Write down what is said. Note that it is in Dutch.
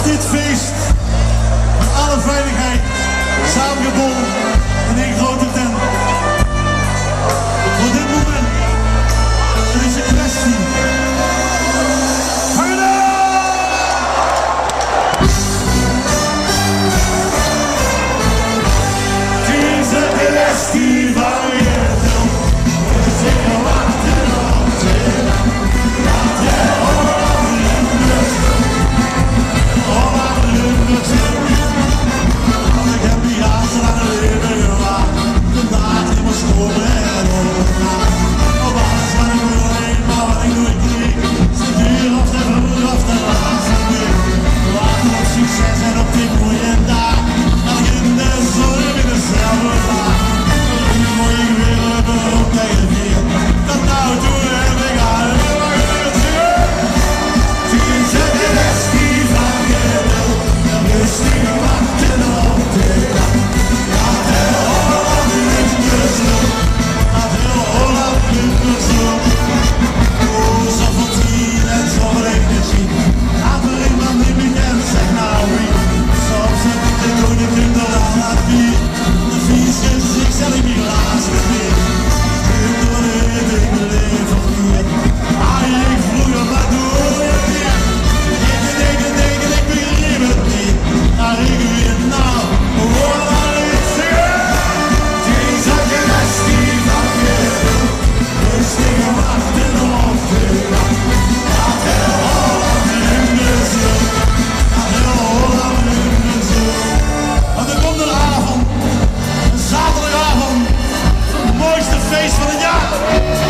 dit feest met alle veiligheid samengebonden in één grote tent. Voor dit moment, het is een kwestie. Het is een kwestie van je wil. Dus ik wil wachten op je. Laat je horen want ik heb die gaten aan het leven gewaagd. Vandaag in mijn schoenen en overnacht. Op alles wat ik wil heen, maar wat ik nooit kreeg. Ze duur of te vroeg of te laat van weer. Wachten op succes en op die mooie dag. Dat ik in de zon in dezelfde laag. Nu moet ik weer een beroep tegen vier. Dat nou toen heb ik aan het gehoord. Het is een kwestie van geduld. Rustig wachten op de dag. Laat heel Holland in de zon. Laat heel Holland in de zon. Oh, zoveel trier en zoveel energie. Laat er iemand die me kent, zeg nou wie. Soms heb ik de koning er aan het bier. De vies gezicht zet ik niet laatst meer. Ik door de hit, ik leef op hier. Ah, ik vroeger, maar doe je weer. Ik begreep het niet. Maar ik weet nou, hoor wat ik zeg. Deze kwestie van geduld. Rustig wachten op de dag. Laat heel Holland in de zon. Laat heel Holland in de zon. Want er komt een avond, een zaterdagavond, het mooiste feest van het jaar.